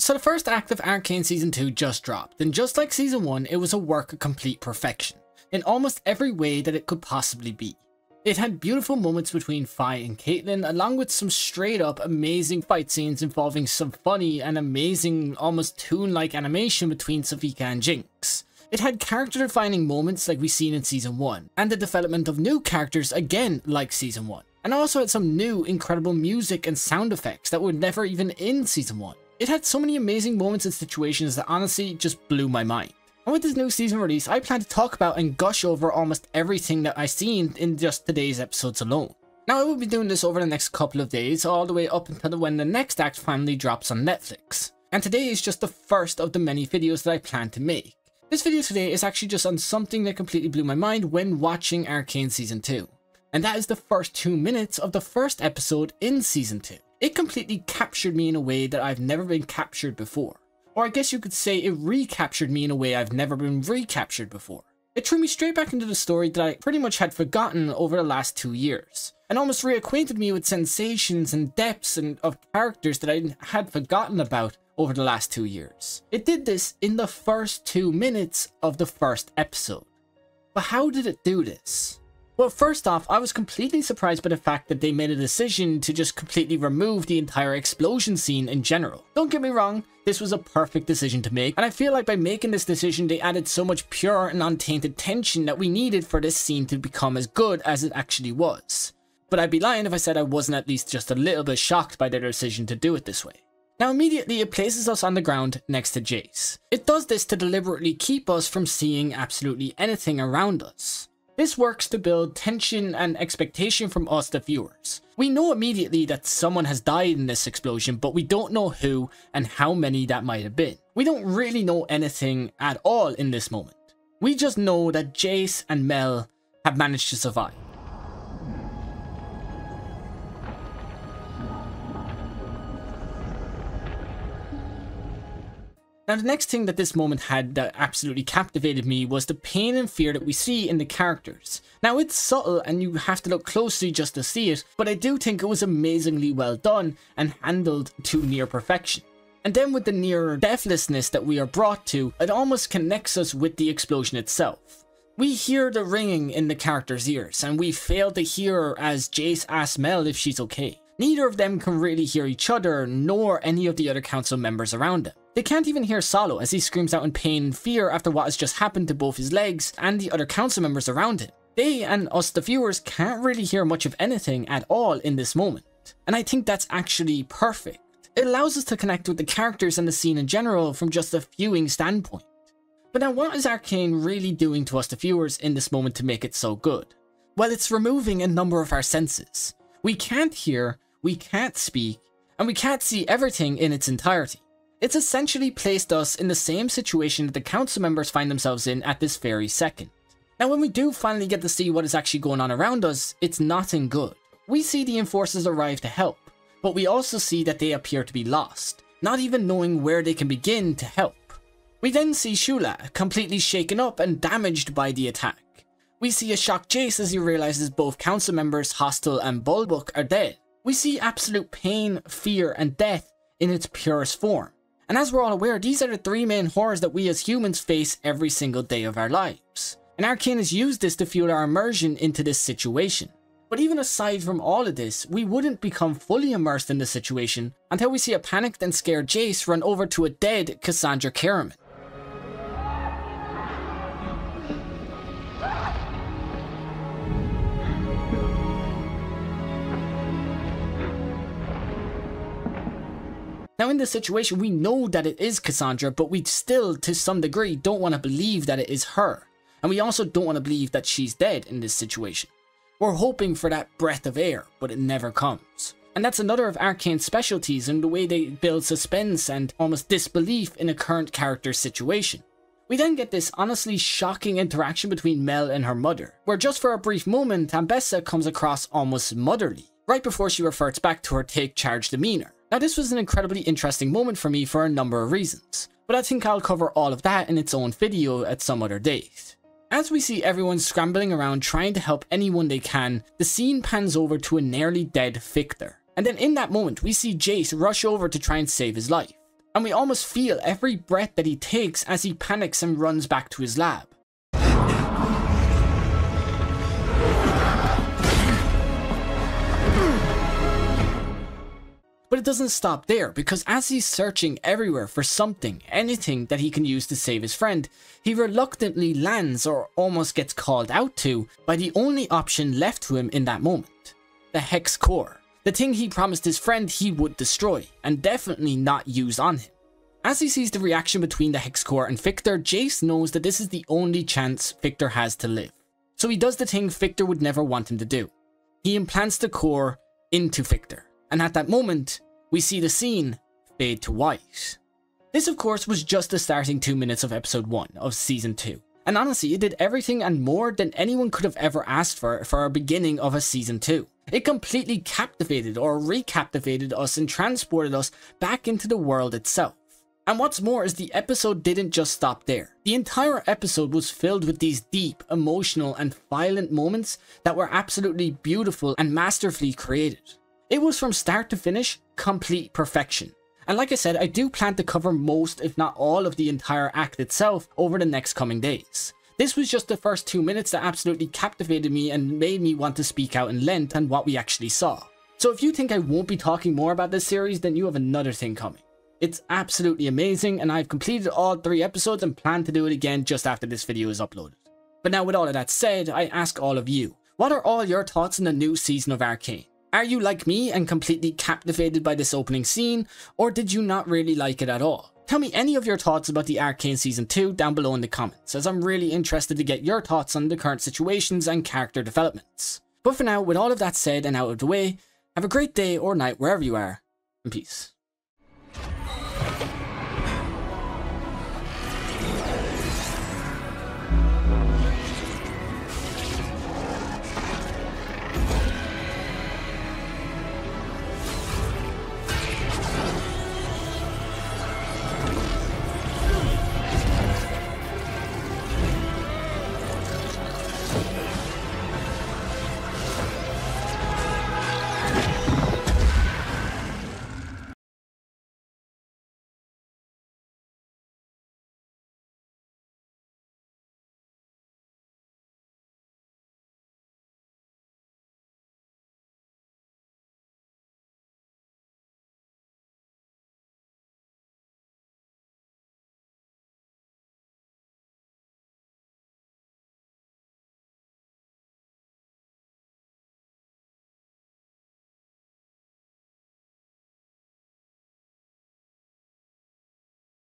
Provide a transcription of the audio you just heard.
So the first act of Arcane Season 2 just dropped, and just like Season 1, it was a work of complete perfection, in almost every way that it could possibly be. It had beautiful moments between Fi and Caitlyn, along with some straight up amazing fight scenes involving some funny and amazing, almost toon-like animation between Safika and Jinx. It had character-defining moments like we seen in Season 1, and the development of new characters again like Season 1. And also had some new incredible music and sound effects that were never even in Season 1. It had so many amazing moments and situations that honestly just blew my mind. And with this new season release, I plan to talk about and gush over almost everything that I've seen in just today's episodes alone. Now I will be doing this over the next couple of days, all the way up until when the next act finally drops on Netflix. And today is just the first of the many videos that I plan to make. This video today is actually just on something that completely blew my mind when watching Arcane Season 2. And that is the first 2 minutes of the first episode in Season 2. It completely captured me in a way that I've never been captured before. Or I guess you could say it recaptured me in a way I've never been recaptured before. It threw me straight back into the story that I pretty much had forgotten over the last 2 years. And almost reacquainted me with sensations and depths and of characters that I had forgotten about over the last 2 years. It did this in the first 2 minutes of the first episode. But how did it do this? Well, first off, I was completely surprised by the fact that they made a decision to just completely remove the entire explosion scene in general. Don't get me wrong, this was a perfect decision to make, and I feel like by making this decision they added so much pure and untainted tension that we needed for this scene to become as good as it actually was. But I'd be lying if I said I wasn't at least just a little bit shocked by their decision to do it this way. Now immediately it places us on the ground next to Jace. It does this to deliberately keep us from seeing absolutely anything around us. This works to build tension and expectation from us, the viewers. We know immediately that someone has died in this explosion, but we don't know who and how many that might have been. We don't really know anything at all in this moment. We just know that Jace and Mel have managed to survive. Now the next thing that this moment had that absolutely captivated me was the pain and fear that we see in the characters. Now it's subtle and you have to look closely just to see it, but I do think it was amazingly well done and handled to near perfection. And then with the near deathlessness that we are brought to, it almost connects us with the explosion itself. We hear the ringing in the characters' ears, and we fail to hear as Jace asks Mel if she's okay. Neither of them can really hear each other, nor any of the other council members around them. They can't even hear Solo as he screams out in pain and fear after what has just happened to both his legs and the other council members around him. They and us the viewers can't really hear much of anything at all in this moment. And I think that's actually perfect. It allows us to connect with the characters and the scene in general from just a viewing standpoint. But now what is Arcane really doing to us the viewers in this moment to make it so good? Well, it's removing a number of our senses. We can't hear, we can't speak, and we can't see everything in its entirety. It's essentially placed us in the same situation that the council members find themselves in at this very second. Now when we do finally get to see what is actually going on around us, it's nothing good. We see the enforcers arrive to help, but we also see that they appear to be lost, not even knowing where they can begin to help. We then see Shula completely shaken up and damaged by the attack. We see a shocked Jace as he realizes both council members, Hostel and Bulbuck, are dead. We see absolute pain, fear and death in its purest form. And as we're all aware, these are the three main horrors that we as humans face every single day of our lives. And Arcane has used this to fuel our immersion into this situation. But even aside from all of this, we wouldn't become fully immersed in the situation until we see a panicked and scared Jace run over to a dead Cassandra Karaman. Now in this situation, we know that it is Cassandra, but we still, to some degree, don't want to believe that it is her. And we also don't want to believe that she's dead in this situation. We're hoping for that breath of air, but it never comes. And that's another of Arcane's specialties in the way they build suspense and almost disbelief in a current character's situation. We then get this honestly shocking interaction between Mel and her mother, where just for a brief moment, Ambessa comes across almost motherly, right before she reverts back to her take charge demeanor. Now this was an incredibly interesting moment for me for a number of reasons, but I think I'll cover all of that in its own video at some other date. As we see everyone scrambling around trying to help anyone they can, the scene pans over to a nearly dead Victor. And then in that moment we see Jace rush over to try and save his life. and we almost feel every breath that he takes as he panics and runs back to his lab. But it doesn't stop there, because as he's searching everywhere for something, anything that he can use to save his friend, he reluctantly lands, or almost gets called out to, by the only option left to him in that moment. The Hex Core. The thing he promised his friend he would destroy, and definitely not use on him. As he sees the reaction between the Hex Core and Victor, Jace knows that this is the only chance Victor has to live. So he does the thing Victor would never want him to do. He implants the core into Victor, and at that moment, we see the scene fade to white. This of course was just the starting 2 minutes of episode 1 of season 2, and honestly it did everything and more than anyone could have ever asked for a beginning of a season 2. It completely captivated or recaptivated us and transported us back into the world itself. And what's more is the episode didn't just stop there. The entire episode was filled with these deep, emotional and violent moments that were absolutely beautiful and masterfully created. It was from start to finish, complete perfection. And like I said, I do plan to cover most if not all of the entire act itself over the next coming days. This was just the first 2 minutes that absolutely captivated me and made me want to speak out in length on what we actually saw. So if you think I won't be talking more about this series, then you have another thing coming. It's absolutely amazing, and I've completed all 3 episodes and plan to do it again just after this video is uploaded. But now with all of that said, I ask all of you, what are all your thoughts on the new season of Arcane? Are you like me and completely captivated by this opening scene, or did you not really like it at all? Tell me any of your thoughts about the Arcane Season 2 down below in the comments, as I'm really interested to get your thoughts on the current situations and character developments. But for now, with all of that said and out of the way, have a great day or night wherever you are, and peace.